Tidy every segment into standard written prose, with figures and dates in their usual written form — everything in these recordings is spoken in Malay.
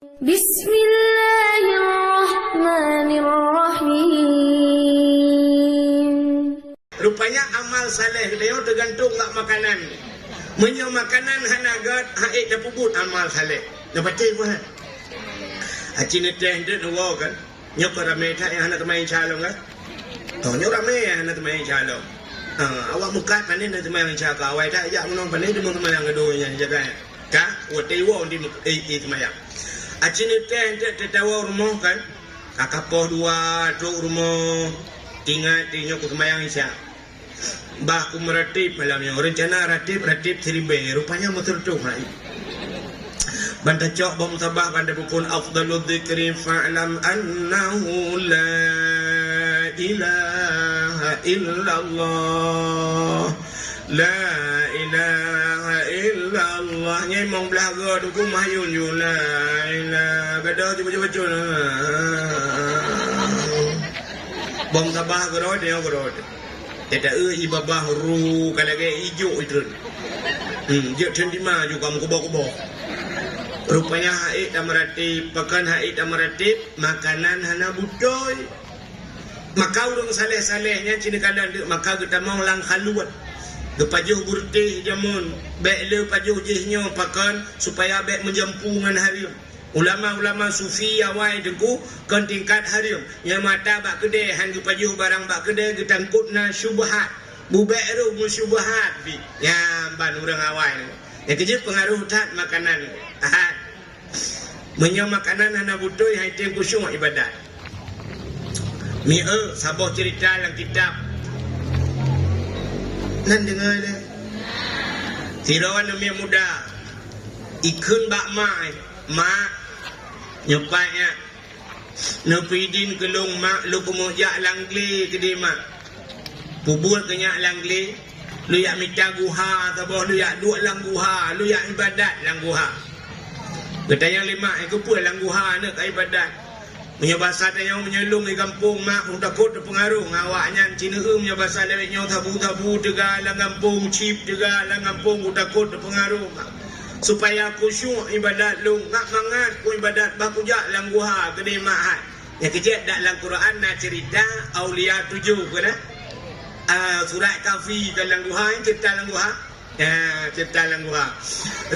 Bismillahirrahmanirrahim. Rupanya amal saleh dia tergantung tak makanan. Menyo makanan hanagat haid dah puput amal saleh. Dah baca pun. Acin teh dia nuwa kan. Nyok ramai tak yang nak main calon kan. Oh nyok ramai yang nak main calon. Awak muka panen nak main calon. Awak tak ajak menong panen dia mau main keduanya jaga. Ka, wote wo di semayang. Acin teh dia tertawa rumah kan. Akapoh dua tuk rumah. Ingat nyok semayang isya. Bah aku meratib malamnya rencana ratib seribe rupanya betul-betul hai banda cok bom sabah banda pun afdalul dzikri fa'lam annahu la ilaha illallah la ilaha illallah nyai mong belaga tu mahayun yu la ilaha gadah cuba bom sabah gerod dia gerod tidak ibabah ru kalau kayak hijau itu. Dia cendima juga kubo-kubo. Rupanya haid amaratib, pakan haid amaratib, makanan hana butoy. Maka urang saleh-salehnya cina kalan maka kita mau lang haluat. Gepajuh burtih jamun, bekle pajuh jihnya pakan supaya bek menjampungan harium. Ulama-ulama sufi awai dengku kan tingkat harium yang mata bak kedai han pajuh barang bak kedai getangkutna syubhat buberu musyubhat bi ya ban urang awai yang kejut pengaruh tat makanan ahad menyo makanan hana butuh hai teng kusyuk ibadat mi saboh cerita dalam kitab nan dengar le tirawan mi muda ikun bak mai mak nyopanya nepidin kelung mak lu kemujak langli ke dia mak pubul kenyak langli lu yak minta guha taboh lu yak duk lang guha lu yak ibadat lang guha kata yang lima aku pun lang guha nak ibadat punya bahasa tanya menyelung di kampung mak takut pengaruh ngawaknya cina punya bahasa lewetnya tabu-tabu tega lang kampung chip tega lang kampung takut pengaruh mak supaya khusyuk ibadat lu ngak mangat ku ibadat bakujak lang guha kedai mahat yang kejap dalam Quran nak cerita aulia 7 kena surat kafi dalam guha cerita lang guha cerita lang guha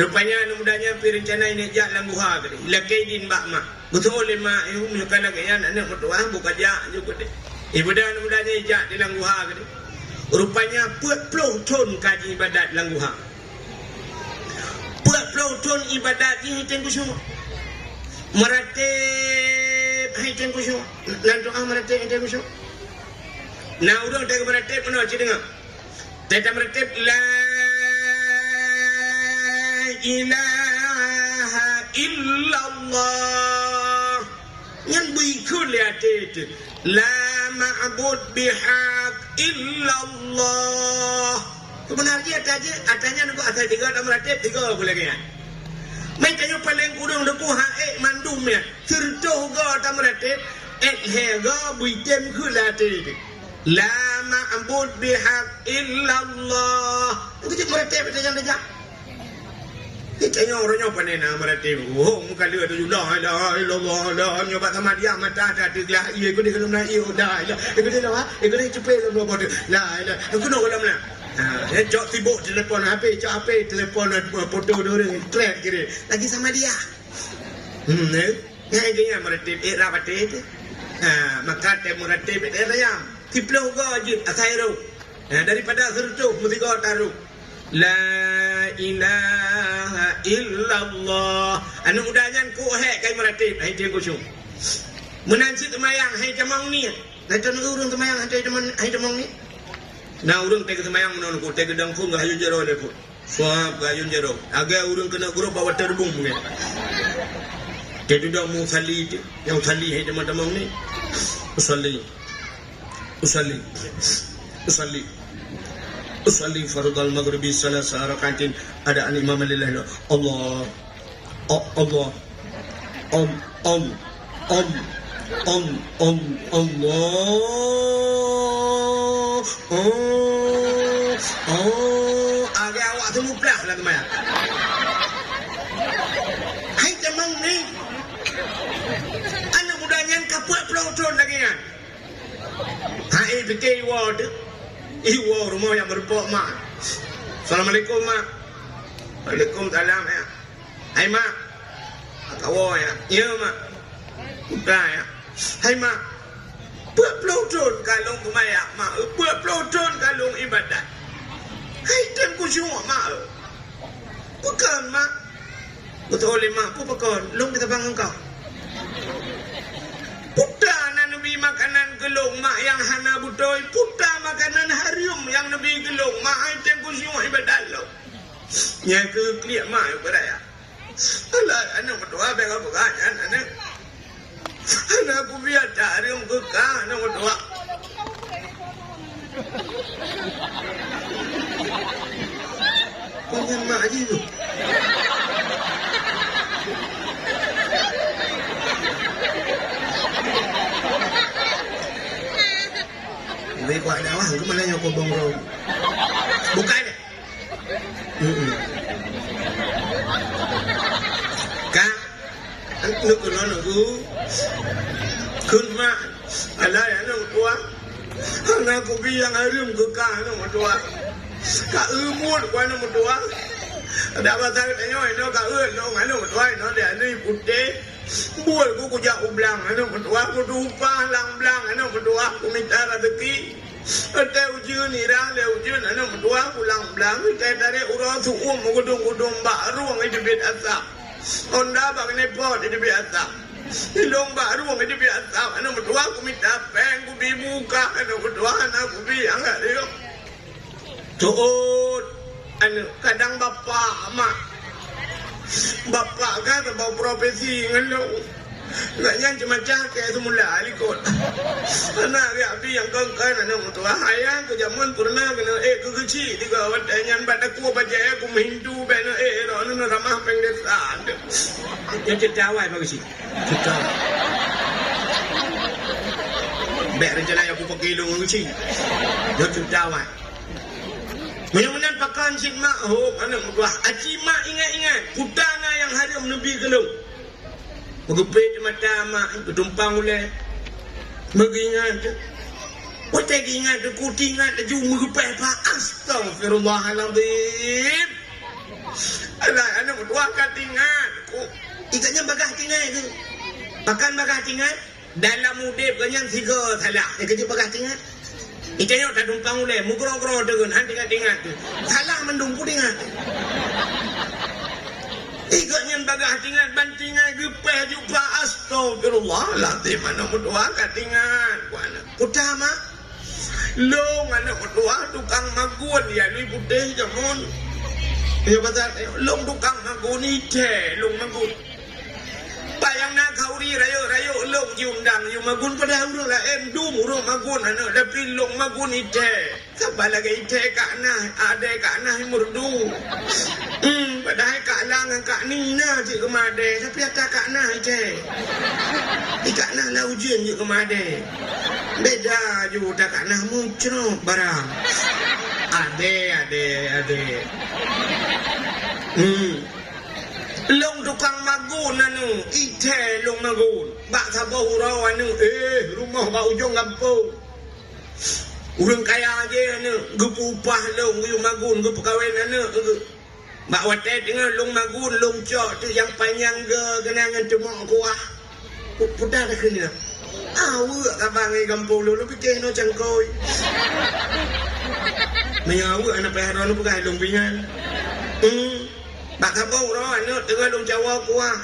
rupanya mudanya rencana ini jak lang guha kedai lakaidin bak mak betul mak ibu menyukan lagi anak mertua buka jak juga deh ibadah mudanya jak di lang guha kedai rupanya 40 ton kaji ibadat lang guha Peloton ibadat ini tengku semua meratib hai tengku semua lan doa meratib tengku semua nah udah tengku meratib mana cik dengar tengku meratib la ilaha illallah yang berikut lihat itu la ma'bud bihaq illallah sebenarnya atanya nunggu atas 3 dan meratib 3 boleh kan mereka yang paling kurang deku hae mandum ya serta ga dan meratib hega buitem kulatid la ma'bud bihaq illallah itu je meratib jangan dejak kita orangnya panena meratib muka dia tu la ilaha illallah la nyoba sama dia mata ada lah ia ko dia kalau nak ia dah ia ko dia lah ia ko dia cepet lu bodoh la ilaha aku nak kalau nak jok sibuk telefon HP, cak HP telefon foto orang track kira lagi sama dia. Yang dia meratib rapat maka tem meratib dia tiplo gajib asairu daripada sertu mesti kau taruh la ilaha illallah anu udahnya ku hek kai meratib hai dia kusung menansi temayang hai jamang ni hai tan urang temayang hai jamang ni nah urang tega semayang menon ku tega dang fu ngayun jero le fu suap ngayun jero aga urang kena guru bawa terbung mungkin jadi dah mu sali yang sali hai teman-teman ni usalli fardal maghribi salasa rakaatin ada an imam lillahi Allah agak awak tu muplah lah teman. Hai teman ni pelutun lagi kan. Hai fikir word. Iwo rumah yang berpok mak. Assalamualaikum mak. Waalaikumsalam ya. Hai mak. Kawo ya. Ya mak. Udah ya. Hai mak. Buat pelutun kalung kemayak mak. Buat pelutun kalung ibadat. Hai temku semua mak. Bukan mak. Betul mak. Bukan. Long kita bangun kau. Puta Nabi makanan gelung mak yang hana butoy. Puta makanan harium yang Nabi gelung mak. Hai temku semua ibadat lo. Yang ke kliak mak yang beraya. Alah anak berdoa bega bukan anak. Anak aku biar cari orang kekal anak berdoa. Kau yang mak aja tu. Lebih kuat dah lah. Kemana yang kau bongkong? Bukan. Kak, aku kenal aku. Kunma, ala yang nak tua. Anak aku biang harum kekal nak tua. Kak umur kau nak tua. Ada apa tak tanya itu kak lo nak tua itu dia ni putih. Buat aku kujak ublang anak tua. Aku lupa lang blang anak tua. Aku minta rezeki. Ada ujian ni dah, ada ujian anak tua. Aku lang blang. Kita dari urang suum gudung baru ang itu biasa. Onda bang ni pot itu biasa. Ilong baru ang itu biasa. Anak tua aku minta peng, aku bi muka anak tua anak aku bi angkat dia. Tuut, anak kadang bapa mak. Bapa kan bawa profesi ngelau. Gaknya cuma cakap semula alikot. Anak dia api yang kengkan anak tua. Ayah ke zaman pernah kena ke kecil tiga watanyan pada aku baca aku Hindu bena rono ramah pengdesan. Yang cetawai bagus sih. Cetawai. Ber rencana aku pakai long kecil. Yang cetawai. Mudah-mudahan pakan si mak anak tua. Aci mak ingat putana yang harum Nabi gelung. Magupit mata mak bertumpang oleh mengingat. Otak ingat aku ingat ju magupit pa astagfirullahaladzim. Alah anak tua kat ingat aku. Ikatnya bagah tinggal tu. Pakan bagah tinggal dalam udip kenyang tiga salah. Ikatnya bagah tinggal. Ikatnya tak tumpang oleh mugro-gro dengan hang tinggal tu. Salah mendumpu dengan. Ikatnya bagah tinggal bantingan gepeh jumpa astagfirullahaladzim anak berdoa katingan kuana utama long anak berdoa tukang magun ya ni putih jamun ya pasal long tukang magun ni te long magun bayang nak kauri rayo long jumdang magun pada urang la endum urang magun anak tapi long magun ni te sabal lagi te kana ade kana murdu padahal kak lang kak Nina je kemade tapi ada kak Nah je. Kak Nah lah ujian je kemade. Beda je dah kak Nah muncul barang. Ade. Long tukang magun anu, ite long magun. Bak sabah urau anu, rumah bak ujung kampung. Urang kaya je anu, gepu upah long yu magun, gepu kawin anu. Bak watai dengan long magun, long cok tu yang panjang ke kenangan cemok kuah. Putar dah kena. Awak abang ni kampung lu fikir no cangkoi. Menyawak anak pehara lu bukan long pingan. Bak kabau ro anu dengan long Jawa kuah.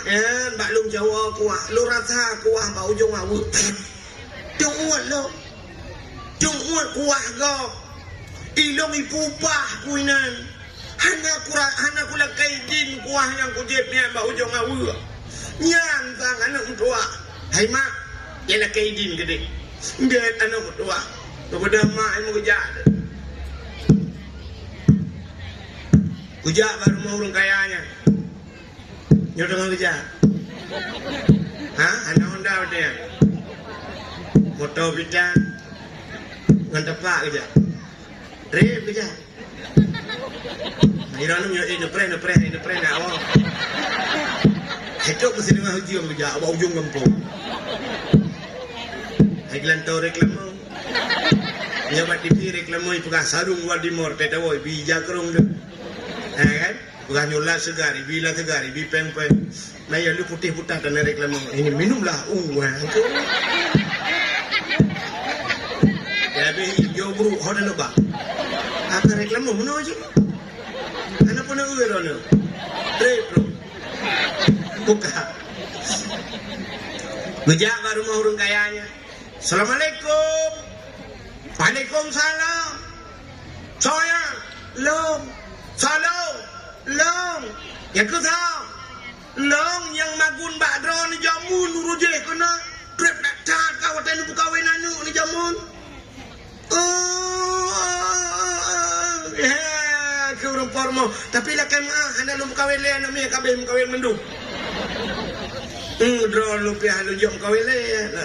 Bak long Jawa kuah. Lu rasa kuah bak ujung awak. Jungwat lo. Jungwat kuah go. Ilong ipupah kuinan. Hana kula kaidin kuah yang kujepnya ba ujung awu. Nyan tang anak tua. Hai mak, ialah kaidin gede. Ndet anak tua. Kepada mak yang kujak. Kujak baru mau urang kayanya. Nyo dengan kujak. Anak Honda dia. Motor bidan. Ngan tepak kujak. Rep kujak. Iranu yo preh awak. Hecok mesti dengan haji yang kerja awak ujung kampung. iklan to reklamo. Nya bat di reklamo ipuka sarung wal di mor teta woi bija kerong de. Kan? Bukan nyula segari, bila segari, bi peng-peng. Nah ya lu putih-putih dan reklamo. Ini minumlah. Ya be hijau bro, hoda no ba. Aka reklamo mana aja. Ana pun uwerono. Bro. Buka. Ngejak baru mau urung kayanya. Assalamualaikum. Waalaikumsalam. Saya long. Salam. Long. Ya ku tahu. Long yang magun badro ni jamun uruje kena. Prep nak cat kawatan ni buka wenanu ni jamun. Ke urung pormo. Tapi lah kan hana lu buka wele anak mi kabeh buka wele mendung. Draw lu pihak lu jom kau le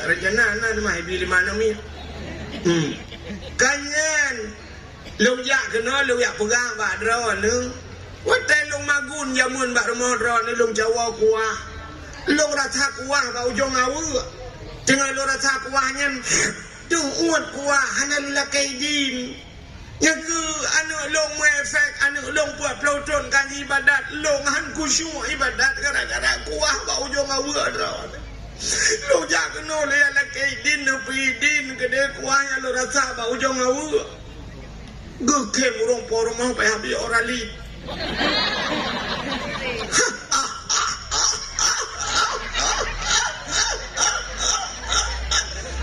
rencana na mah bili mana mi kanyan lu jak kena lu yak pegang bak draw nu watai lu magun jamun bak rumah draw ni lu jawa kuah lu rasa kuah ka ujung awu tengah lu rasa kuahnya tu uat kuah hana lu lakai din yang ke anu long efek anu long buat pelotron kan ibadat long han kusyuk ibadat gara-gara kuah bau ujung awak dah lo jangan no le ala kaidin no pidin gede kuah yang lo rasa bau ujung awak geke murung porong mau pe habis orali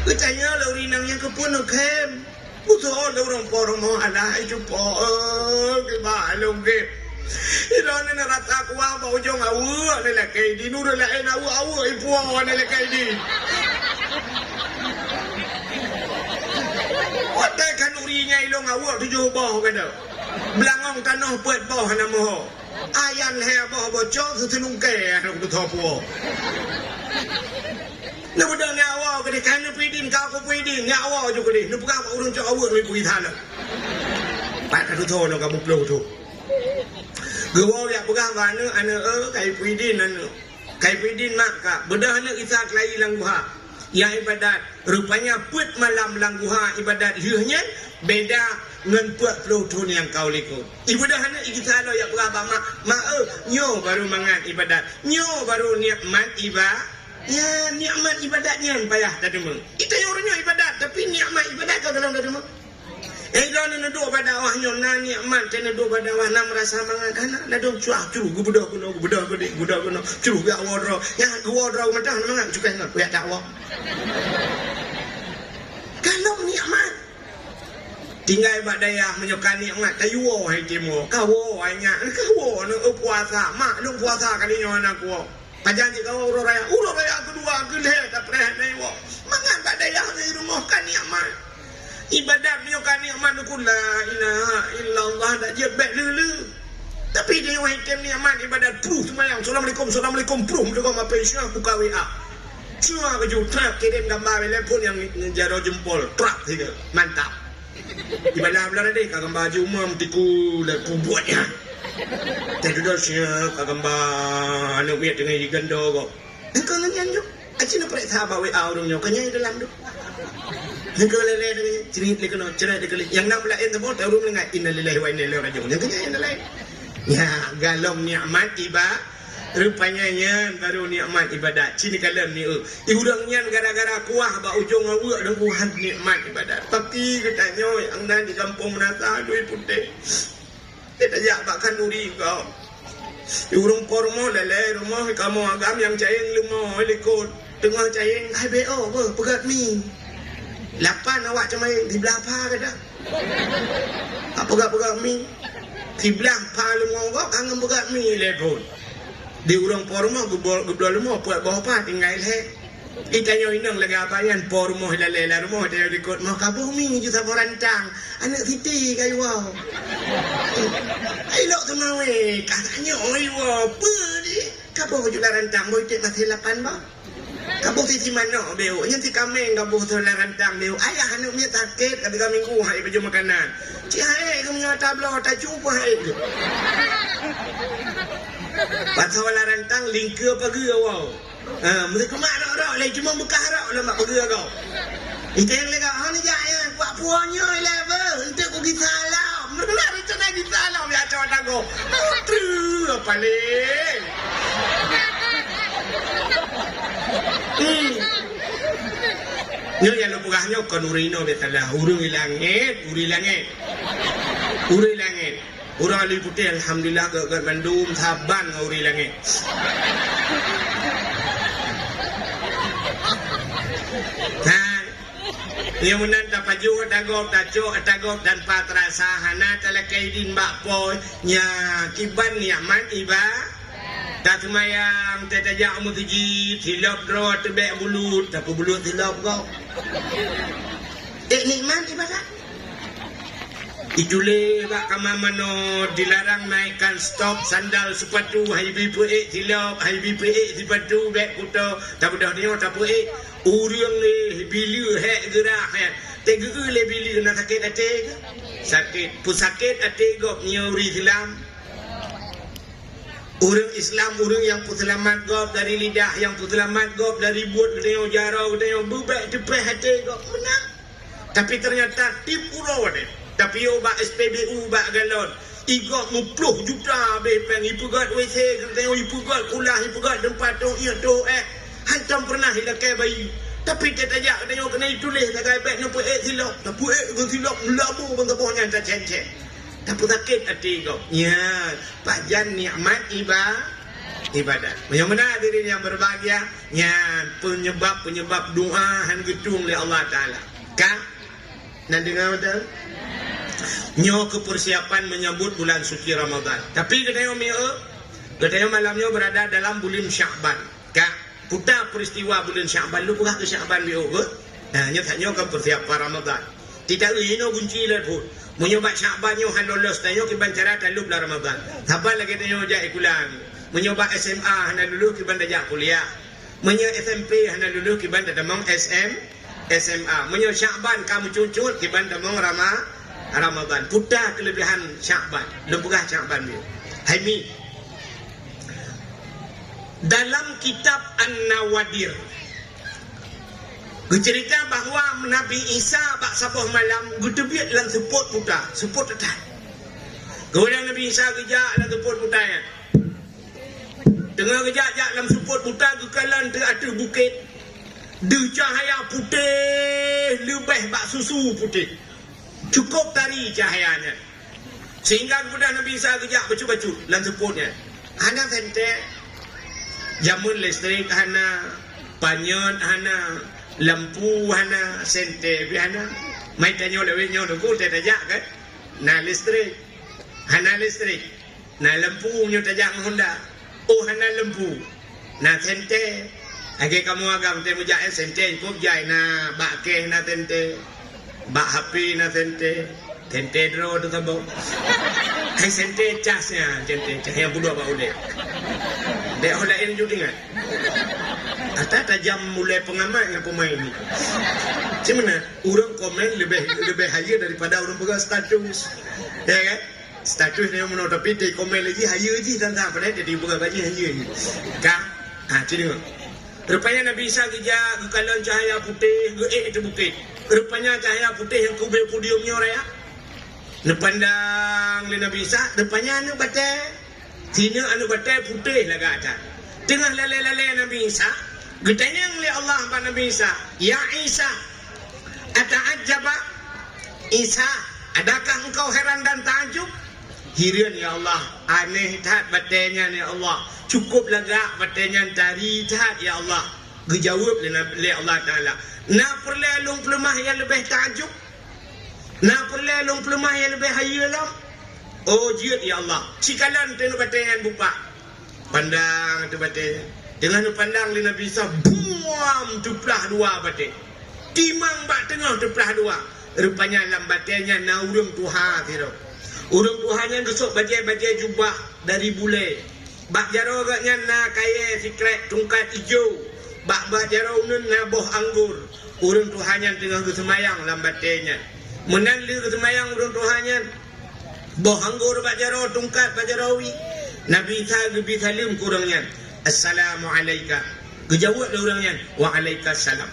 Ketanya lo rinang yang kepun kem Butuh orang porong mau ada itu kebalong ke. Iron ni rata kuah bau jong awak ni lah kay di nurul lain awak ibu awak ni lah kay di. Watai kan urinya ilong awak tujuh bawah kena. Belangong tanah puat bawah nama. Ayan hea bawah bocor setenung kaya nak betul puak. Nak benda nyawa ke dia kan pidin kau ko pidin nyawa juga dia. Nak pegang urang cak awak ni pergi tanah. Pat tu thon nak kamu plo tu. Gua ya pegang mana ana kai pidin anu. Kai pidin mak ka bedah nak isa kelai lang guha. Yang ibadat rupanya put malam lang guha ibadat liuhnya beda ngan put plo tu yang kau likut. Ibadah nak kita lo ya pegang mak nyo baru mangan ibadat. Nyo baru nikmat ibadat. Ya nikmat ibadatnya payah tadi meng. Kita yang orangnya ibadat tapi nikmat ibadat kau dalam tadi meng. Dah ni duk pada wahnya na nikmat tena duk pada wah na merasa mangan anak dah dong cuah cu gubudah kuno cu ga wodro yang wodro macam mangan cukai nak ya dakwah. Kalau nikmat tinggal ibadayah menyukai nikmat tayo hai timo kawo hanya kawo no puasa mak lu puasa kali nyo anak ko. Pajan jika urut raya kedua geleh tak pernah naik wak. Mangan badayah dari rumah kan nikmat. Ibadat ni kan nikmat nukul la ilaha illallah tak jebek lulu. Tapi dia wahitem nikmat ibadat proof semayang. Assalamualaikum proof. Dia kau apa isyah buka WA. Cuma baju trap kirim gambar telepon yang jaro jempol. Trap tiga. Mantap. Ibadat belah dek gambar baju umum tiku dan buatnya. Tadi dah siap gambar anak biar dengan gendo kok. Engkau nganyan jo. Aci nak pergi sahabat WA orangnya. Kanya dalam tu. Engkau lele cerit lekano cerit lekali. Yang nak belain tu pun tahu rumah ngai innalillahi wa inna ilaihi raji'un. Yang kanya yang lain. Ya galom nikmat ibadat. Rupanya nyan baru nikmat ibadat. Cini kalam ni Iurang nyan gara-gara kuah ba ujung awak dan kuhan nikmat ibadat. Tapi katanya yang dan di kampung menata duit putih. Dia tak jakbakan nuri kau. Urung pormo lele rumah kamu agam yang cayeng lumah likut. Tengah cayeng hai BO apa pegat mi. 8 awak cuma di belah pa ke dah. Apa pegat mi. Di belah pa lumah kau kangen pegat mi lekut. Di urung pormo gebol lumah buat bawah pa tinggal he. Itanya inang lagi apa yang pormo lele rumah dia likut mau kabuh mi juta rantang. Anak Siti kayu wow. Ayo tu mawe katanya oi wow apa ni? Kabuh juta rantang boy tek masih 8 ba. Kabuh Siti mana beo? Yang si kami kabuh tu rantang beo. Ayah anak punya sakit ketika minggu hai baju makanan. Cik hai kamu nyata belah tak cuba hai. Pasal rantang lingkar apa ke wow. Mereka mak rak lagi cuma bekah rak lah mak pergi kau. Itu yang lega hang ni ya, buat puanya level. Itu ku salam. Benar itu nak salam ya cowok dago. Putru apa le? Nyo yang lu pugahnya kon urino betalah urung langit, uri langit. Uri langit. Urang ali putih alhamdulillah ke Bandung saban uri langit. Nah, yang menan tapaju tagok dan patrasa hana talakaidin bakpoy nya kiban niaman iba tatmayang tetajak mutuji tilap dro tebek bulut tapi bulut tilap kau nikmat ibadah itulah bak kamamano dilarang naikkan stok sandal sepatu hai bipu tilap hai bipu sepatu bek kuto tapi dah dia tak puik urang le bila hek gerah hek tege le bila nak sakit ate sakit pusakit ate gop nyuri hilang orang Islam orang yang puselamat gop dari lidah yang puselamat gop dari buat gedeo jarau gedeo bubek tepeh hati gop menang tapi ternyata tipu rawat tapi obat SPBU bak galon igok 10 juta bepeng ipugat WC gedeo ipugat kulah ipugat tempat tu ia tu hantam pernah hilakai bayi tapi dia tajak dia kena tulis tagai beg nak puik silap tak puik ke silap melabu bang tapohnya tak cencen tak sakit hati kau ya pajan nikmat ibadat yang mana diri yang berbahagia ya penyebab doa han gedung oleh Allah Taala kah nak dengar betul nyo kepersiapan menyambut bulan suci Ramadan tapi katanya malamnya berada dalam bulan Sya'ban kah putar peristiwa bulan Sya'ban lu pernah ke Sya'ban bio ke nyatanya kan persiapan Ramadan tidak ino kunci lah pun menyobat Sya'ban nyo halolos tayo kiban cara talub lah Ramadan sabar lagi tayo jak ikulan menyobat SMA hana dulu kiban dajak kuliah menyo SMP hana dulu kiban dadamong SMA menyo Sya'ban kamu cucut kiban damong Ramadan putar kelebihan Sya'ban lu pernah Sya'ban bio hai mi dalam kitab An-Nawadir bercerita bahawa Nabi Isa bak sabuh malam gedebit lang seput tetan kemudian Nabi Isa gejak lang seput putanya tengah gejak dalam seput putar kekalan teratur bukit de cahaya putih lebih bak susu putih cukup tari cahayanya sehingga kemudian Nabi Isa gejak bacu-bacu lang seputnya anak sente jamun listrik hana panyot hana lampu hana sente hana mai tanyo lewe nyo ko te tajak kan na listrik na lampu nyo tajak Honda hana lampu na sente age kamu agam te mujak sente ko jai na bak ke na sente bak HP na sente dro tu tabo hai sente casnya sente yang budak bak udah dek holain juga ingat Ata tajam mulai pengamat dengan pemain ni. Macam mana? Orang komen lebih haya daripada orang pegang status. Ya kan? Status dia menurut tapi dia komen lagi haya je dan tak pada dia pegang gaji haya je. Kah? Tengok. Rupanya Nabi Isa kerja kekalan cahaya putih itu bukit. Rupanya cahaya putih yang kubur podiumnya raya. Nepandang le Nabi Isa, depannya anu batai. Sini anu batai putih lah kat atas. Tengah lale-lale Nabi Isa, getanya oleh Allah kepada Nabi Isa, "Ya Isa, ata'ajjaba Isa, adakah engkau heran dan takjub?" Hirian ya Allah, aneh tak batainya ya Allah. Cukup lagak batainya tari tak ya Allah. Gejawab oleh Allah Taala. Na perlu lung pelemah yang lebih takjub? Na perlu lung pelemah yang lebih hayalah? Oh jiat ya Allah. Cikalan tenu batainya buka. Pandang tu batik. Dengan pandang li Nabi Isa buam tuplah dua batik. Timang bak tengah tuplah dua. Rupanya dalam batiknya na urung tuha tiro. Urung tuhanya gesok bajai-bajai jubah dari bule. Bak jaro agaknya na kaya sikret tungkat hijau. Bak jaro nun na boh anggur. Urung tuhanya tengah kesemayang dalam batiknya. Menang li kesemayang urung tuhanya. Boh anggur bak jaro tungkat bak jarawi. Nabi Isa lebih salim kurangnya. Assalamualaikum. Kejawab dia orangnya. Waalaikumsalam.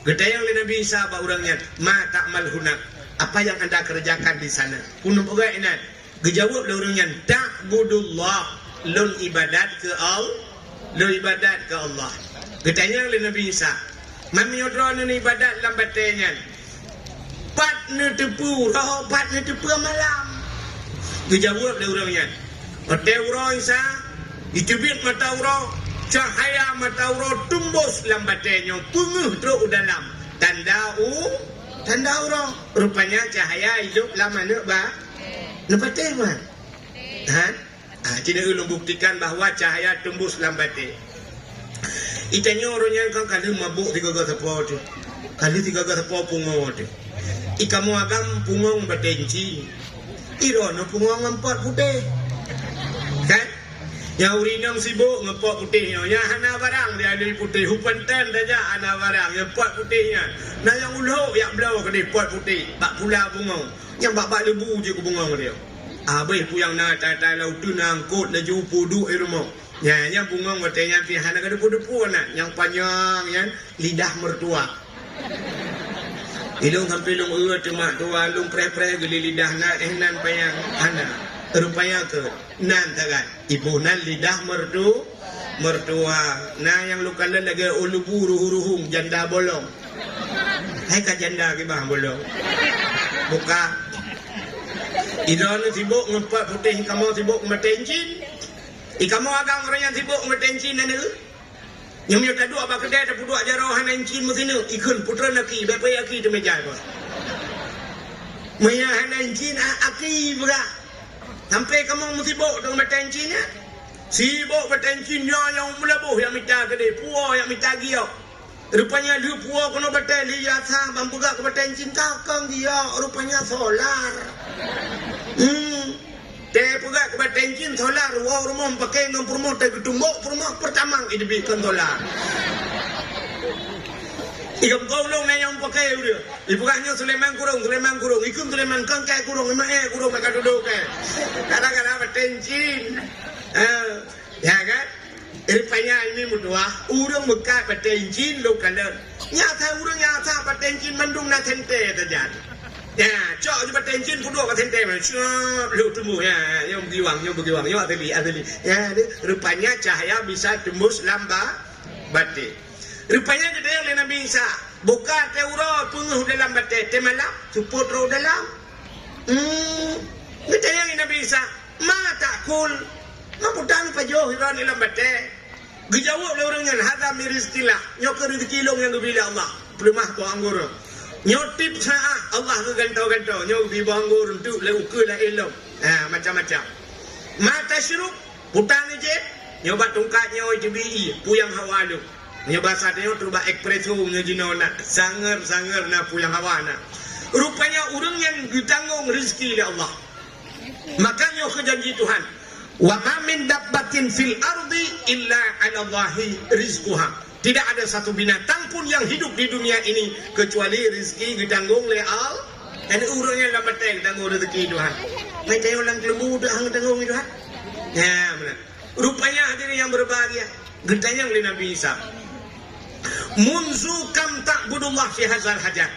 Gedayang oleh Nabi Isa ba urangnya, ma ta'mal hunak. Apa yang anda kerjakan di sana? Punung pegai inat. Gejawab le urangnya, ta'budullah, lun ibadat ke Allah, lun ibadat ke Allah. Gedayang oleh Nabi Isa, mami odron ni ibadat lam batenyan. Pat ne tepu, roh pat ne tepu malam. Gejawab le urangnya, hotel urang Isa, itubit mata urang, cahaya mata urang tumbus lam batenyo, punguh teruk dalam. Tanda urang. Rupanya cahaya hidup lama nak ba? Nabateh man. Tidak ulun buktikan bahawa cahaya tembus lam batin. Itanya orangnya kan kali mabuk 3 tepo tu. Kali 3 tepo pungo tu. Ikamu agam pungong batenci. Irono pungong 4 putih. Kan? Yang urinang sibuk ngepok putihnya. Yang hana barang dia ada putih. Hupantan saja hana barang. Yang pot putihnya. Nah yang ulau yang belau ke dia pot putih. Bak pula bungong. Yang bak lebu je ke bungong dia. Habis puyang nak tai-tai laut tu nangkut laju puduk di rumah. Yang bungong katanya pihak nak ada pudu-pudu nak. Yang panjang yang lidah mertua. Ilung sampai lung temak tua lung pre-pre geli lidah nak nan payang anak. Rupanya ke nan tagat ibu nan lidah mertua nah yang luka lagi ulubu ruhung janda bolong. Hai ka janda ke bah bolong buka idon sibuk ngepak putih kamu sibuk metencin ikamu agang orang yang sibuk metencin dan itu yang yo tadu apa kedai tak pudu ajaro hanencin musinu ikun putra laki bepai aki tu meja apa maya hanencin aki berak. Sampai kamu sibuk dengan bertencinya. Sibuk bertencinya yang melabuh yang minta ke dia. Puah yang minta giok. Rupanya dia puah kena berteli. Ya sah bambuga ke bertencin kakang dia. Rupanya solar. Dia pegak ke bertencin solar. Wah rumah pakai dengan perumah. Dia ketumbuk perumah pertama. Dia bikin solar. Ikam golong yang pakai dia. Ibukanya Sulaiman kurung. Ikut Sulaiman kangkai kurung. Imae kurung mereka duduk ke. Kadang-kadang bertencin. Ya kan? Rupanya ini mudua. Urang bekat bertencin lo kanan. Nyata urang nyata bertencin mendung na tente terjadi. Ya, cok je bertencin puduk ke tente. Cok lu temu ya. Yang bergiwang. Yang ateli. Ya, rupanya cahaya bisa tembus lamba batin. Rupanya kita yang Nabi Isa buka teuro punguh dalam batin temalam suput roh dalam. Kita yang Nabi Isa ma takul ngaputan pajoh hiran dalam batin. Gejawab le orangnya hadza mirizkilah nyok rezeki long yang bila Allah pelumah tu anggur. Nyotip saah Allah ke gantau-gantau nyok di anggur untuk le ukul la ilmu. Macam-macam. Mata syuruk putang je nyoba tungkatnya JBI puyang hawalu. Nya bahasa dia terubah ekspreso nya jinona sangar na puyang hawana. Rupanya orang yang ditanggung rezeki oleh Allah. Makanya kejanji Tuhan, wa ma min dabbatin fil ardi illa 'ala Allahi rizquha. Tidak ada satu binatang pun yang hidup di dunia ini kecuali rezeki ditanggung oleh Allah. Dan orang yang dapat tanggung rezeki Tuhan. Macam orang lembu dah tanggung Tuhan. Ya benar. Rupanya hadirin yang berbahagia, gedanya oleh Nabi Isa. Munzu kam ta'budullah fi hazal hajat.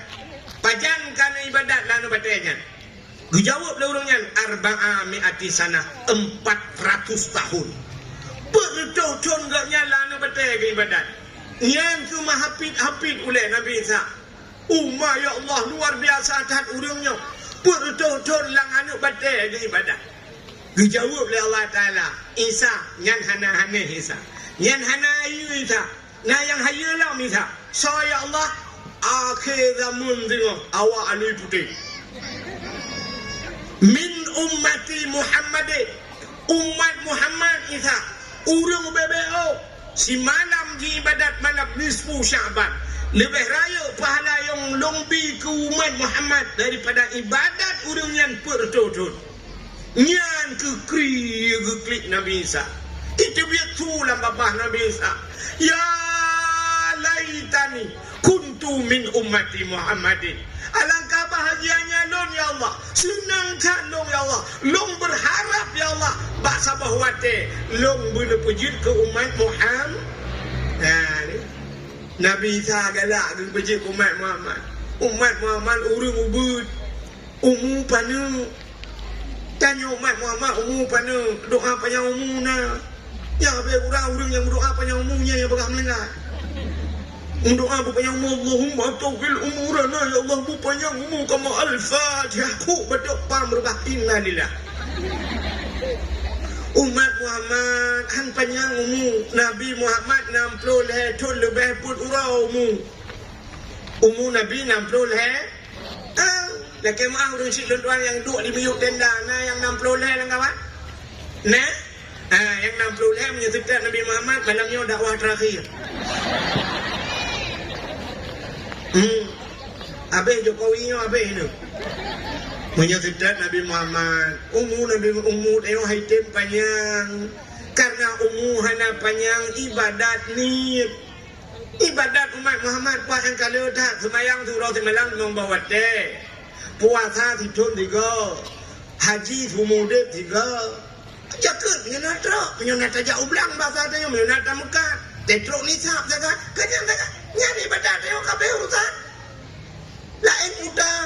Pajankan ibadat lanu batenya. Dijawab le urangnya arba'a mi'ati sana 400 tahun. Bertahun gak nyala lanu batenya ibadat. Yang cuma hafid oleh Nabi Isa. Umma ya Allah luar biasa taat urangnya. Bertahun lang anu batenya ibadat. Dijawab le Allah Taala, Isa nyan hana Isa. Nyan hana Isa. Nah yang hayalah minta saya Allah akhir zaman tengok awak alui putih min ummati Muhammad umat Muhammad isa urang bebeo si malam di ibadat malam nisfu Syaban lebih raya pahala yang lombi ke umat Muhammad daripada ibadat urang yang bertutut nyan ke klik Nabi Isa itu biar tulang babah Nabi Isa ya laitani kuntu min ummati Muhammadin. Alangkah bahagianya long ya Allah. Senangkan long ya Allah. Long berharap ya Allah. Baksa bahwate long boleh pujud ke umat Muhammad. Nabi Isa galak ke bejik umat Muhammad. Umat Muhammad urung ubud. Umu pana. Tanya umat Muhammad umu pana. Doa panjang umu na. Ya habis urang yang berdoa panjang umunya yang berkah melengah. Doa panjang umu Allahumma tawfil umurana ya Allah panjang umu kama al-Fatihah. Ku bedok pam berkah inna lillah. Umat Muhammad kan panjang umu Nabi Muhammad 60 leh tun lebih put urau umu Nabi 60 leh lagi maaf urang si tuan yang duduk di biuk tenda nah yang 60 leh lang kawan nah yang 60 leh menyertai Nabi Muhammad malamnya dakwah terakhir habis Jokowi nya habis ni menyertai Nabi Muhammad umu tengok haitim panjang karena umu hana panjang ibadat ni ibadat umat Muhammad puas yang kalau tak semayang surau semalam membawa deh puasa titun tiga haji sumudip tiga cakap menyonat aja ublang bahasa dia menyonat muka tetrok nisab saja kenyang saja nyari ibadat tengok kabeh urusan lain mudah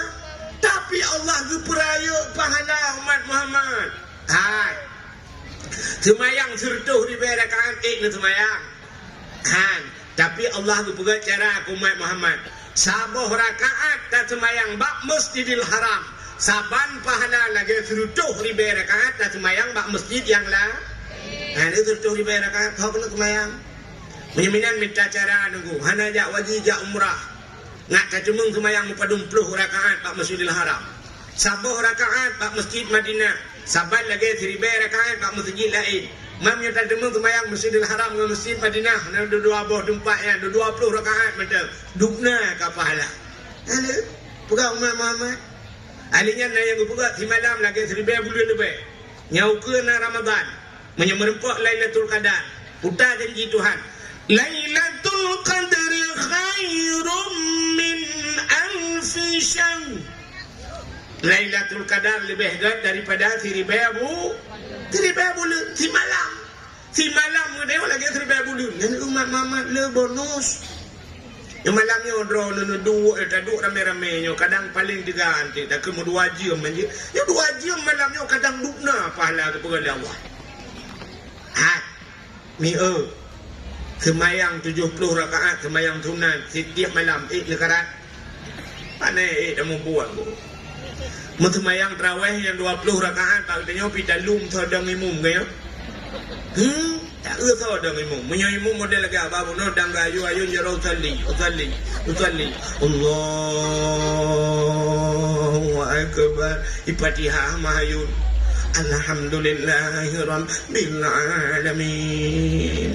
tapi Allah beraya pahala umat Muhammad. Hai. Semayang sertuh di rakaat ni semayang. Kan. Tapi Allah berpegang cara umat Muhammad. Sabuh rakaat dan semayang bak Masjidil Haram. Saban pahala lagi sertuh di rakaat dan semayang bak masjid yang lah. Nah, ini sertuh di rakaat kau kena semayang. Menyeminan minta cara nunggu. Hana jak wajib jak umrah. Nak kacumung semayang 40 rakaat Pak Masjidil Haram. Sabuh rakaat Pak Masjid Madinah. Saban lagi 1000 rakaat Pak Masjid lain. Mam yang tak demung semayang Masjidil Haram ke Masjid Madinah. Ada 2 buah tempatnya, ada 20 rakaat macam dubna ke pahala. Ada pegang umat Muhammad. Alinya na yang pegang di malam lagi 1000 bulan lebih. Nyau ke na Ramadan. Menyemerempak Lailatul Qadar. Putar janji Tuhan. Lailatul Qadri khairum min alfi syahr. Lailatul Qadar lebih hebat daripada 1000 bulan si malam. Si malam dia lagi 1000 bulan. Dan umat Muhammad le bonus. Yang malamnya odro dua duduk rame-rame nyo kadang paling diganti dak ke 2 jam aja. Ya 2 jam malamnya kadang dukna pahala kepada Allah. Ni semayang 70 rakaat semayang sunat setiap malam negara panai dah membuat ko semayang tarawih yang 20 rakaat tak tanya pidalum sedang imum kaya tak sedang imum menyimum model lagi apa no dang gayu ayo jero usalli Allahu akbar Fatihah mahayun alhamdulillahirabbil alamin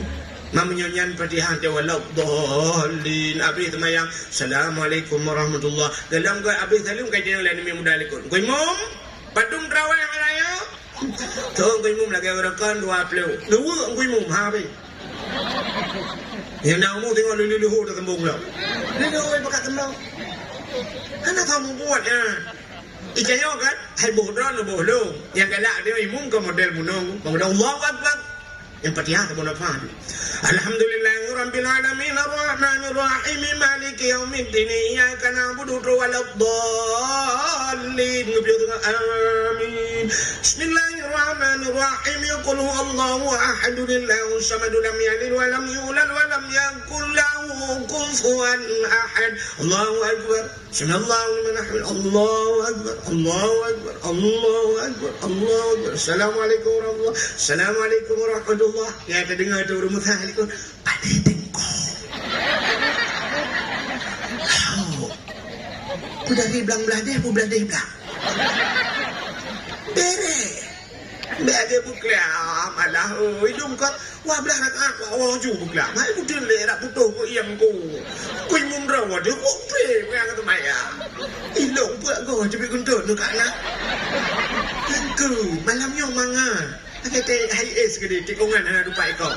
Menyonyan Fatihah dia waladhdallin. Habis semayang Assalamualaikum warahmatullahi. Dalam gua habis salim kai dia lain mi mudah likut. Goi mum, padung tarawih raya. Thong goi mum lagi orakan 20. Dua goi mum habis. Yang nak mu tengok lulu dah tembung lah. Lulu oi pakat tembung. Kana kamu buat ya. Ikannya kan hai bohdron bohdong. Yang galak dia imum ke model munong. Allahu akbar. Yang Fatihah tak boleh faham. Alhamdulillahirabbil alamin arrahmanir rahim maliki yaumiddin iyyaka na'budu wa iyyaka amin. Bismillahirrahmanirrahim. Qul huwallahu ahad Allahu samad lam yalid wa lam yulad wa lam yakul lahu kufuwan ahad. Allahu akbar. Subhanallahu liman hamid. Allahu akbar. Allahu akbar. Allahu akbar. Allahu akbar. Assalamualaikum warahmatullahi. Assalamualaikum warahmatullahi. Ya terdengar tu rumus itu pada tengkok. Tu dari belang-belang dia, belang dia belang. Bere. Bere buklam alah hidung kau. Wah belah rakaat wah ju buklam. Hai butuh le rak butuh ko iam ko. Ko mum rawa dia ko pe yang kata maya. Ilong buat ko cepat kuntut tu kat nak. Tengku malamnya mangan. Kata hai es ke dia tikungan anak lupa ikut.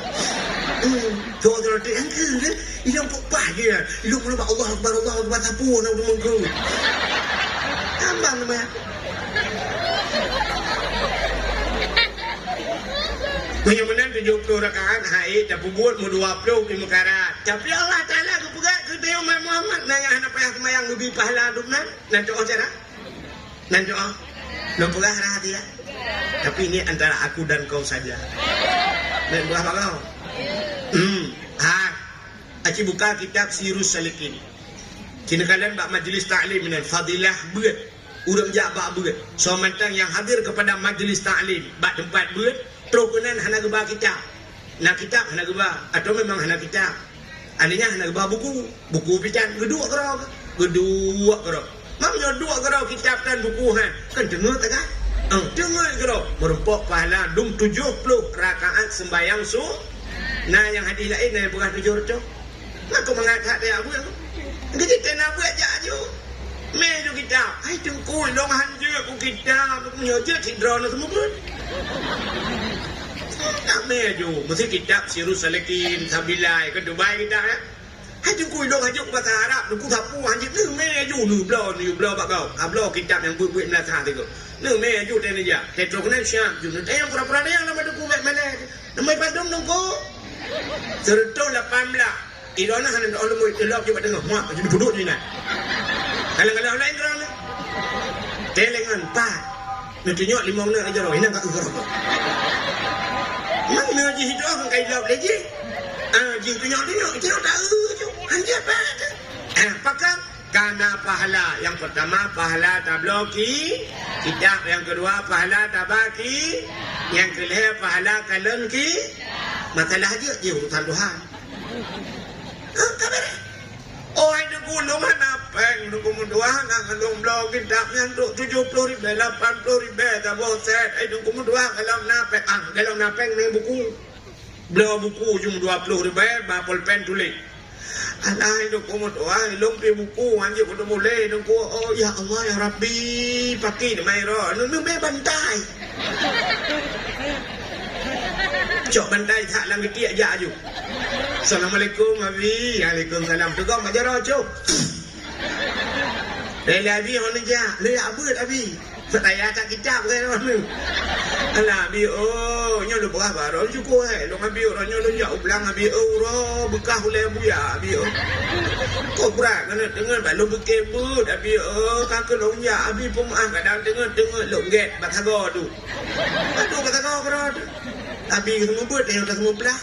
Tu orang tu yang ke ilong pupah dia. Ilong melubah Allah Akbar tapu nak mengku. Tambang nama. Menyamanan 70 rakaat haid dan buat mu 20 di mekarat. Tapi Allah Taala kepegat nanya anak payah semayang lebih pahala dukna. Nan doa cara. Nan doa. Nampak hati ya. Tapi ini antara aku dan kau saja. Nan doa apa kau? Aci buka kitab Sirus Salikin. Kini kalian bak majlis ta'lim dan fadilah berat. Urang jak bak berat. So mantang yang hadir kepada majlis ta'lim bak tempat berat, terukunan hana gebah kitab. Nak kitab hana gebah atau memang hana kitab. Adanya hana gebah buku, buku pican gedua kerau. Gedua kerau. Mamnya dua kerau kitab dan buku kan dengar tak kan? Dengar kerau. Merempok pahala dum 70 rakaat sembahyang su. Nah yang hadis lain yang bukan 700. Maka mengangkat dia aku yang kita nak buat aja. Meju kita. Hai tengkul dong hanja aku kita. Aku menyoja tidrona semua pun. Tak meju. Mesti kitab Sirus Salikin Sabilai ke Dubai kita ya. Hai tengkul dong hanja bahasa Arab. Aku sapu hanja ni meju ni belau bak kau. Belau kitab yang buat Melaka tu. Ni meju dia ni je. Tetro kena siap. Yang pura-pura dia yang nama duku Melaka. Nama padom dong kau. Serta 18. Irona hanya orang mau telok juga tengah muak jadi duduk ni nak. Kalau lain orang ni. Telengan 4. Nanti nyok 5 menit aja roh. Ini enggak urut. Mang ngaji hidup kan kai lok lagi. Jing tu nyok tak tu. Hanya apa? Pakam karena pahala. Yang pertama pahala tabloki, kitab yang kedua pahala tabaki, yang ketiga pahala kalonki. Masalah dia urusan Tuhan. Oh, ada gulung hanapeng, ada kemuduan, kalau blog kitab yang 70 ribu, 80 ribu, tak boset. Ada kemuduan kalau napeng ni buku, blog buku cuma 20 ribu, bapol pen tulis. Alah, ada kemuduan, lumpi buku, anjir kudu boleh. Oh ya Allah ya Rabbi, pakai demai roh, numbe bantai. Cok bantai tak lang tiak aja aju. Assalamualaikum Abi. Waalaikumsalam. Tegak mak jara cok. Lele Abi hon ja. Le abut Abi. Saya tak kitab ke mana. Alah Abi oh nyo lu berapa ro cukup lu Abi ro nyo lu jak ulang Abi ro bekah ulai buya Abi oh. Kau berat kena dengar bak lu bekebut Abi oh kakak lu ja Abi pun ah kadang dengar lu get batago tu. Aduh batago kero. Abi semua buat dia dah semua belah.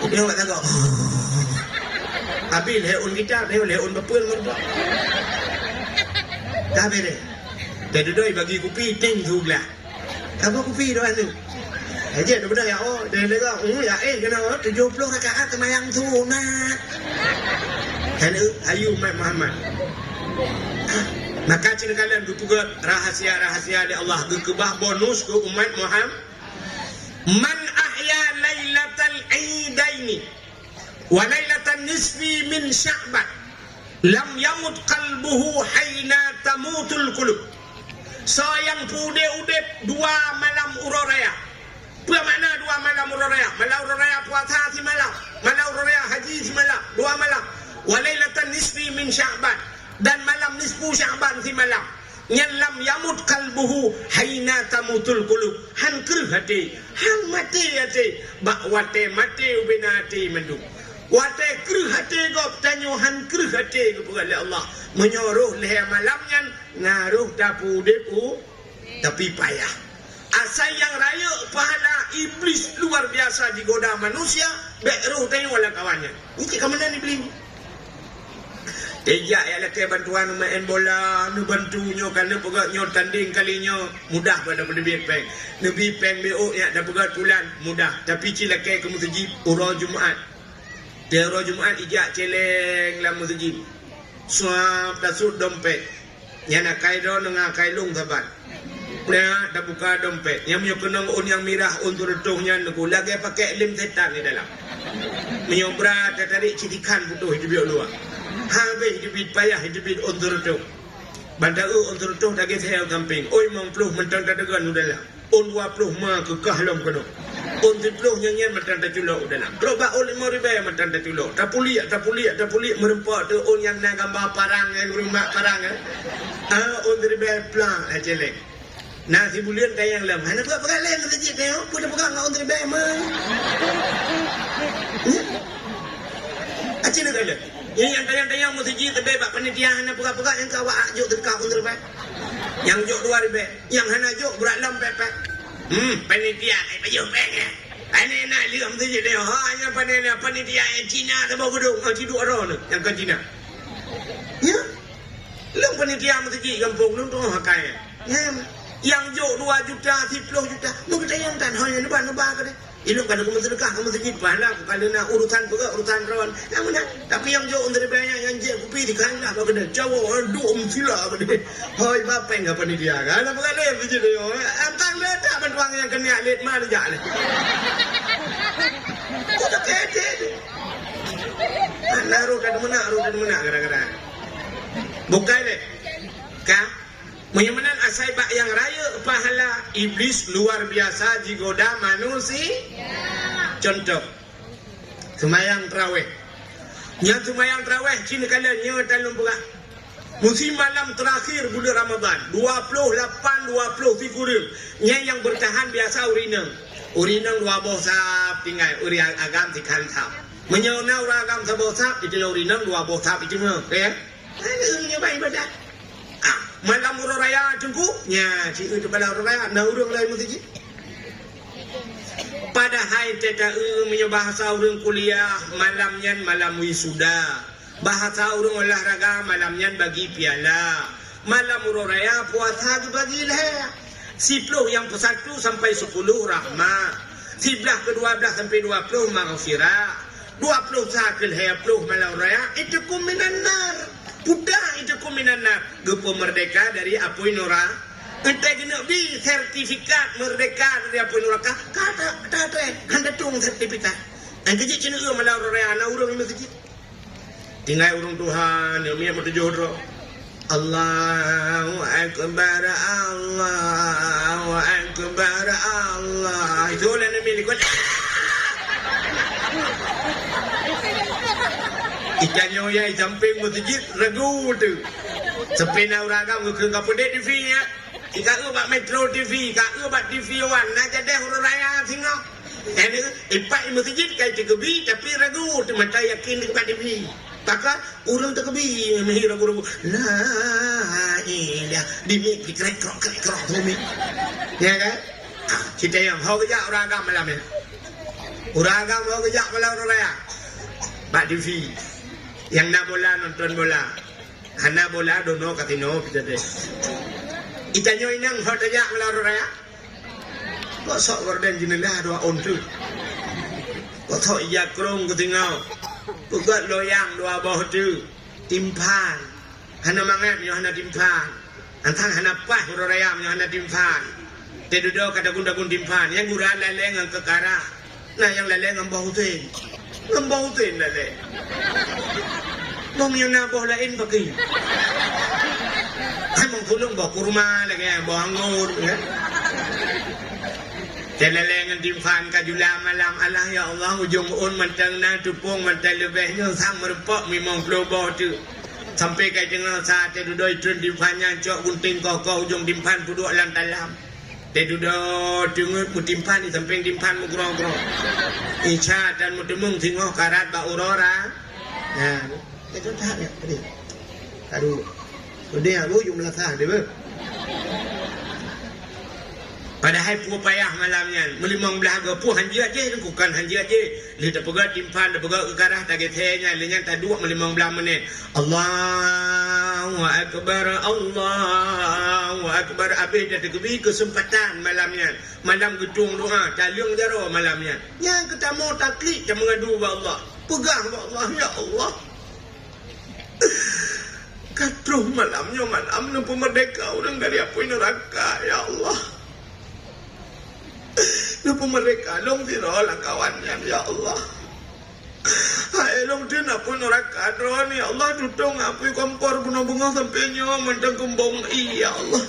Dia tak tahu. Abi leun kita, leun bapun mereka. Dah bere. Dia duduk bagi kopi ting tu belah. Apa kopi doan tu? Aja dah bedah ya oh, dia lega ya kena 70 rakaat sembahyang sunat. Kan ayu Muhammad. Maka cina kalian juga rahasia-rahasia dari Allah kebah bonus ke umat Muhammad. Man ahya lailatal aidaini wa lailatan nisfi min sya'ban lam yamut qalbuhu haina tamutul qulub. Sayang pude udep 2 malam uroraya. Apa makna 2 malam uroraya? Malam uroraya puasa si malam, malam uroraya haji si malam, 2 malam. Wa lailatan nisfi min sya'ban dan malam nisfu sya'ban si malam. Yang lam yamut kalbuhu haina tamutul qulub. Han keruh hati, han mati hati, bak wate mati ubinati mendu. Wate keruh hati gop tanyo han keruh hati kepada Allah. Menyuruh leher malamnya ngaruh dapu depu tapi payah. Asal yang raya pahala iblis luar biasa digoda manusia, bek roh tanyo wala kawannya. Ini kemana ni beli? Ejak ya laki bantuan main bola, nu bantunyo kerana pegatnya tanding kalinya mudah pada lebih peng. Lebih peng BO ya dah pegat bulan mudah. Tapi cilake ke masjid urang Jumaat. Dia urang Jumaat ijak celeng lah masjid. Suap tasut dompet. Yang nak kai do dengan kai lung sabat. Nah, dah buka dompet. Yang punya kenang un yang mirah untuk retuhnya nuku lagi pakai lem setan di dalam. Menyobra tarik citikan butuh hidup luar. Habis hidup payah hidup untuk tu. Bandar untuk tu dah kita camping. Oi 50 mentang tak dengan udahlah. On 20 mah ke kahlom kono. On 10 nyanyian mentang tak julok udahlah. Kalau ba on 5,000 mentang tak julok. Tak pulik merempak tu on yang nak gambar parang yang rumah parang on 3,000 plan celek. Nasi bulian tayang lam. Hana buat pegang lem masjid tengok. Pun pegang on 3,000 mah. Cina kala. Yang tayang-tayang musiji tebe bak panitia hana pegak-pegak yang kawak ajuk terkah pun terbaik. Yang jok 2 yang hana jok berat lam pepek. Panitia ai payung pek. Ane nak liam tu je dia. Hanya panitia Cina sebab gedung tidur orang yang ke Cina. Ya. Lung panitia musiji kampung lung tu hakai. Ya. Yang jok 2 juta, 10 juta. Mungkin tayang tan hanya nebak-nebak ke dia. Ilok kada kamu sedekah kamu sedikit pahala kalau nak urusan pegak urusan rawan yang mana tapi yang jauh dari banyak yang je kopi di kanan apa kena jawab dum sila apa dia hoi bapeng apa ni dia kan apa kali begitu dia antang le tak bantuan yang kena let mana jak ni kita kete naruh kada mana kadang-kadang bukai le ka menyamanan asai bak yang raya pahala iblis luar biasa digoda manusia. Contoh semayang tarawih. Nya semayang tarawih cina kala nya talung pula. Musim malam terakhir bulan Ramadan 28 20 figurim. Nya yang bertahan biasa urinang 2 bosap tinggal uri agam tikan tap. Menyona agam sabosap itu urinang 2 bosap itu ya. Ini nya baik badan. Malam urang raya tunggu nya cikgu tu malam urang raya na urang lain mesti pada hai teta menyo bahasa urang kuliah malamnya malam wisuda bahasa urang olahraga malamnya bagi piala malam urang raya puasa bagi leh 10 yang ke-1 sampai 10 rahmat 11 ke-12 sampai 20 maghfirah 20 sakil 20 malam raya itu kuminan nar Pudah itu kuminanak gepo merdeka dari Apoi Nora. Entai kena bi sertifikat merdeka dari Apoi Nora kata handa tung sertifikat. Angke je cina malau raya urang ni masjid. Tinggal urang Tuhan yang dia berjodoh. Allahu akbar Allahu akbar Allah. Itu lah ni milik ikannya ya camping masjid ragu tu sepena uragam ke kapodek TV nya ika ubak Metro TV ka ubak TV One na jadi huru raya singo ini ipak masjid kai tegebi tapi ragu tu mata yakin di TV maka urang tegebi mehi ragu la ilah di mik krek-krok tu mik ya kan kita yang hau kerja uragam malam ni uragam hau kerja malam raya bak TV yang nak bola nonton bola hana bola dono katino kita deh itanyo inang hot aja melar raya kok sok gorden jendela 2 on tu kok sok iya krong ketingau buat loyang 2 bawah tu timpan hana mangat nyo hana timpan antang hana pas raya nyo hana timpan tedudo kata gunda-gun timpan yang guran leleng ang kekara nah yang leleng ang bau tu ngembautin lele. Mau naboh lain bagi. Emang pulung bawa kurma lagi, bawa anggur. Telelengan timpan kajula malam Allah ya Allah ujung mentang na tupung mentang lebihnya sang merepok memang flow tu. Sampai ke tengah saat itu doi tren timpannya cok gunting kau ujung timpan duduk dalam. Dia duduk tengok mutimpan di samping timpan mugrong-grong. Isya dan mutemung tengok karat ba aurora. Nah, itu tak ya tadi. Aduh. Dia aku jumlah sah dia. Padahal pu payah malamnya. Melimang belah ke pu hanjia je bukan hanjia je. Li tak pegat timpan, tak pegat karah tak getenya, lengan tak dua melimang belah menit. Allahu akbar, Allahu akbar. Habis dia terkebi kesempatan malamnya. Malam gedung doa, taliung jaro malamnya. Yang kita mau taklid, kita mengadu kepada Allah. Pegang kepada Allah, ya Allah. Katruh malamnya malam pemerdeka orang dari Apoi neraka, ya Allah. Napa mereka long tirolah kawannya ya Allah. Hai long tin Apoi neraka drone ya Allah tutung api kompor bunga-bunga sampai nyawa mentang kembang ya Allah.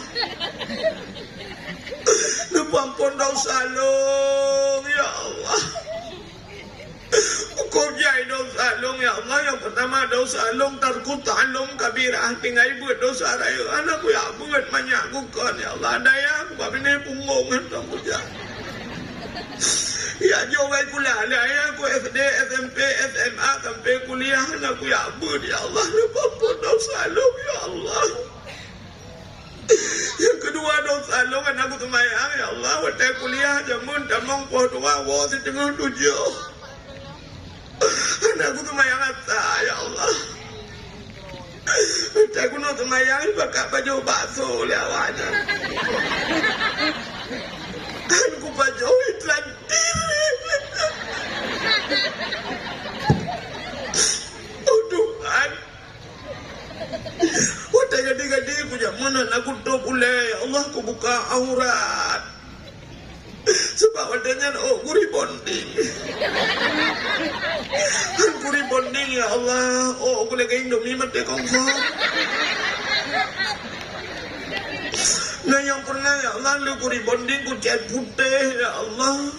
Napa ampun dosa long ya Allah. Kau jai dosa long ya Allah. Yang pertama dosa long tarku ta'alum kabirah tinggal buat dosa raya anakku ya buat banyak aku kan ya Allah daya aku babine punggung hentam puja. Ya jauh kuliah ya aku SD, SMP, SMA sampai kuliah aku ya ampun ya Allah, apa dosa lu ya Allah. Yang kedua dosa lu kan aku semayang ya Allah, waktu kuliah jamun tamong poh tua wo setengah 7. Aku semayang asa ya Allah. Aku nak semayang pakai baju bakso lewatnya. Aku baju iklan diri. Oh Tuhan. Waktu gede-gede aku jaman aku tuh pula ya Allah aku buka aurat. Sebab wadahnya guri bonding. Guri bonding ya Allah. Aku lagi Indomie mati kongkong. Nah yang pernah ya Allah lu guri bonding ku cat putih ya Allah.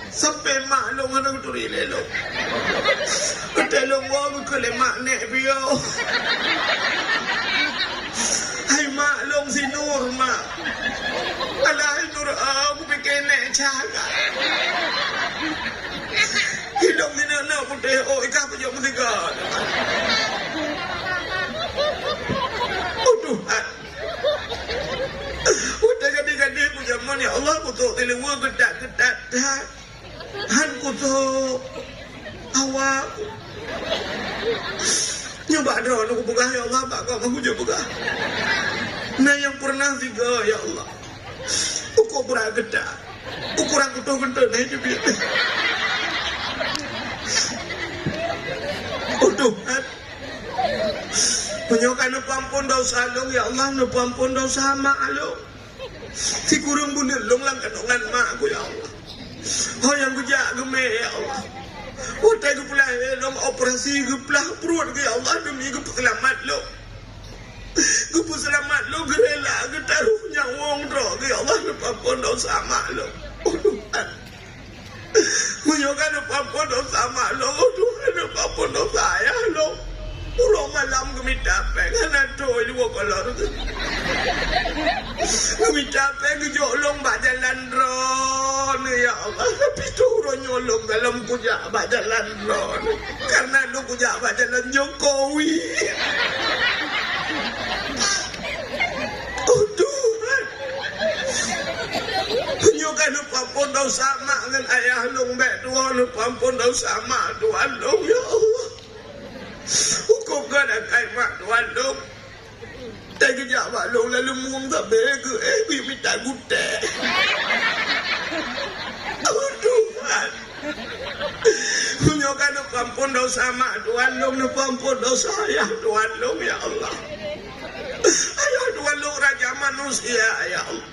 Sampai maklum anak tu rilelo. Telung wong ke lemak nek bio. Hai maklum si Nur mak. Alah Nur aku fikir nek jaga. Hidup ni nak putih ikah pejok mestiga. Oh Tuhan. Udah gede-gede ku zaman ya Allah ku tu telinga gedak-gedak dah. Han ku tu awak. Nyoba dah aku buka ya Allah pak kau aku juga buka. Nah yang pernah tiga ya Allah. Ukur berat gedak. Ukuran kutu-kutu ni je biar. Oh Tuhan. Menyokan ampun dosa lu ya Allah, ampun dosa mak lu. Si kurang bunyi lu lang kandungan mak aku ya Allah. Oh yang kejak gemeh ya Allah. Oh tak kepelah long operasi kepelah perut ya Allah demi keselamat lu. Kepu selamat lu gerela getaruh nyawong ro ya Allah ampun dosa mak lu. Oh Tuhan. Menyokan ampun dosa mak lu. Oh Tuhan ampun dosa ayah lu. Pulau malam kami capek kan ada dua kolor tu. Kami capek kejolong bak jalan ron ya Allah. Tapi turun nyolong dalam kujak bak jalan ron. Karena lu kujak bak jalan Jokowi. Oh Tuhan. Tunjukkan lupa pun dosa mak dengan ayah lu mbak Tuhan. Lupa pun dosa mak Tuhan lu ya Allah. Hukum kan akan mak Tuhan dong. Tak kejap mak long lalu muang tak bega. Aku minta gutek. Oh Tuhan. Tunjukkan ampun dosa mak Tuhan long. Ampun dosa ayah Tuhan long ya Allah. Ayah Tuhan long raja manusia ya Allah.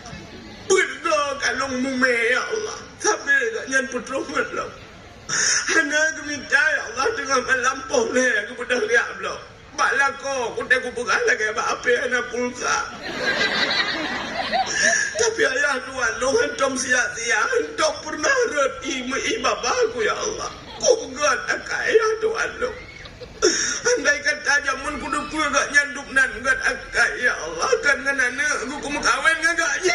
Benda kalung mume ya Allah. Sampai nyan putrungan long. Hanya aku minta ya Allah dengan melampau ni aku pernah lihat belum. Mak lako, aku tak pegang lagi apa anak pulsa. Tapi ayah Tuhan, lu hentam sia-sia, hentam pernah reti bapa aku ya Allah. Kau enggak tak ayah Tuhan lu. Andai kata jamun kudu pun gak nyanduk nan gak akai ya Allah kan nana aku kumukawin gak jadi.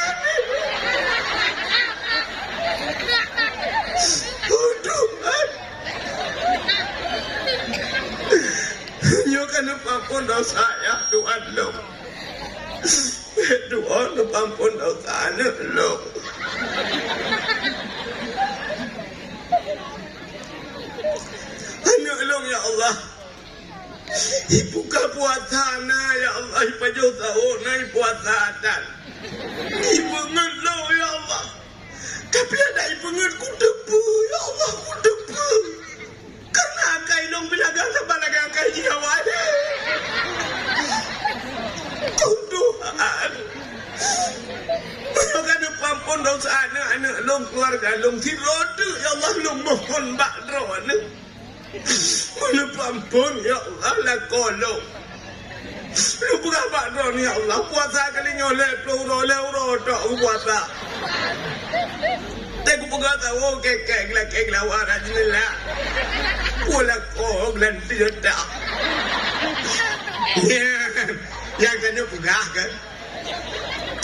Oh Tuhan. Nyukan ampun dosa ya Tuhan lu. Tuhan ampun dosa lu. Anak lu ya Allah. Ibu puasa na ya Allah. Ibu jauh na puasa dan. Ibu ngelau ya Allah. Tapi ada ibu ngerku debu ya Allah ku debu. Karena akai long bilagang sama lagi akai jiwa ni. Tuhan. Bukan ampun dosa anak long keluarga long tirodu ya Allah long mohon bakron. Ampun ya Allah lah kolong. Lu bukan bakron ya Allah puasa kali nyolek euro tak puasa. Aku pegang tahu kek lawaran jelah. Pula kau nanti dah. Ya kan pegang kan.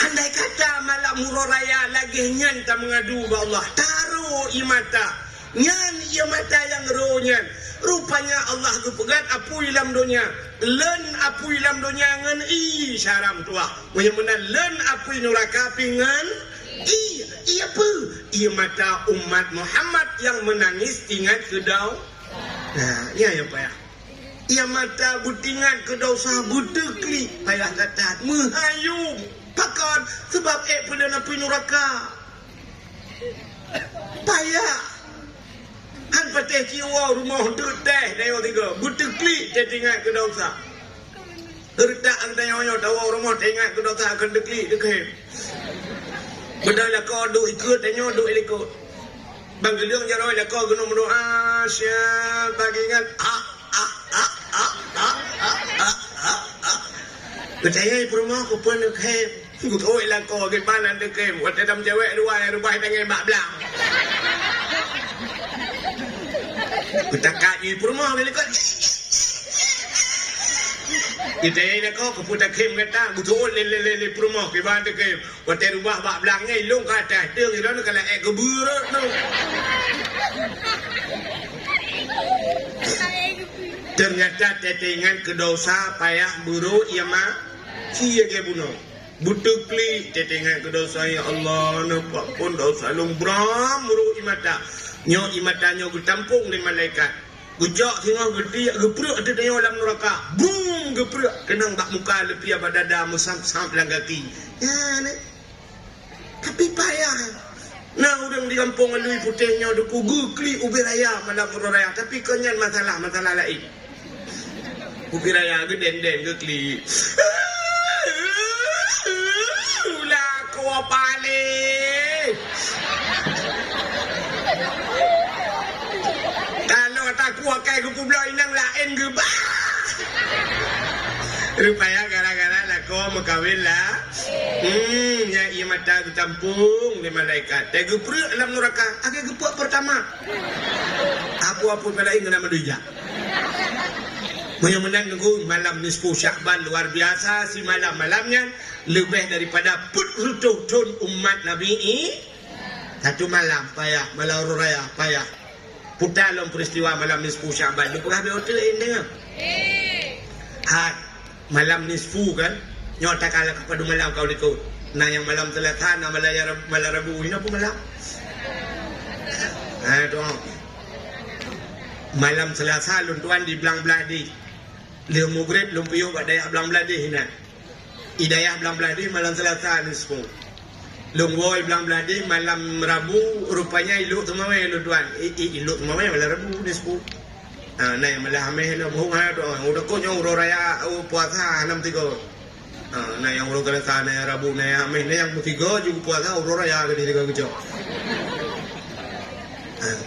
Andai kata malam murah raya lagi nyanta mengadu Allah. Taruh ia mata nyan ia mata yang rohnya rupanya Allah kepegat apu ilam dunia len apu ilam dunia ngan i syaram tua menyemena len apu neraka pingan iya apa ia mata umat Muhammad yang menangis ingat kedau nah ya ya payah ia mata butingan kedau sah butekli payah katat menghayung pakon sebab pada api neraka payah han pateh kiwa rumah teh dayo tiga butekli tinggal kedau sah gertak antayo tahu rumah tinggal kedau sah akan dekli dekem bedal kau duk ikut tanya duk ikut bang gelung jaroi lah kau gunung doa syah bagingan percaya rumah aku pun dekem aku tahu lah kau ke mana dekem buat dalam cewek dua yang rumah pengen mak belang kita kaji rumah bila kau kita ini kau keputar kem kata, betul le rumah ke mana kem, waktu rumah bak belangnya ilung kata, teng itu nak kalau keburat tu. Ternyata tetengan kedosa payah buru ia mah cia ke bunuh. Butuh kli tetengan kedosa ya Allah nampak pun dosa lumbram buru imata. Nyo imata nyo getampung di malaikat. Gujak tengah gede geprek ada tengok dalam neraka. Boom geprek kenang bak muka lepi abad dada musam-sam dalam kaki. Ya ne. Tapi payah. Nah udang di kampung lui putihnya duku gukli ubi raya malam raya tapi kenyan masalah lain. Ubi raya geden-den gukli. Ulah kau balik. Aku akan kupulau inang lain ke bah. Rupanya gara-gara lah kau makawin lah. Ya ia mata ketampung di malaikat. Tega perut dalam neraka. Agak gepuk pertama. Apa-apa pada ingin nama duja. Menang nunggu malam nisfu Syakban luar biasa si malamnya lebih daripada put rutuh tun umat Nabi ini. Satu malam payah malam raya payah. Putalong peristiwa malam nisfu Syakban. Lu pernah berhotel ini dengar? Malam nisfu kan? Nyota kalah kepada malam kau ikut. Nah yang malam Selasa, nah malam Rabu. Ini apa malam? Tuan. Malam Selasa, lu tuan di Belang Beladi. Lu mugrib, lu piyuk kat dayak Belang Beladi. Idayah Belang Beladi malam Selasa nisfu. Long boy Belang Beladi malam Rabu rupanya iluk semua lu tuan. Iluk semua malam Rabu nisfu. Nah yang malam Hamil lu hung ha tu. Udah kau yang urut raya puasa 63. Nah yang urut Selasa na Rabu na Hamil yang 3 juga puasa urut raya ke 3 kejap.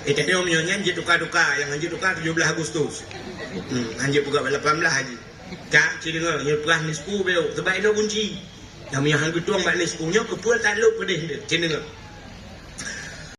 Itu dia menyonya anjir duka-duka yang anjir duka 17 Agustus. Anjir buka 18 haji. Kak ciri dengar nyepah nisfu beo sebab itu kunci. Yang hang ketuang balik nisfunya kepul tak lu pedih dia. Cini dengar.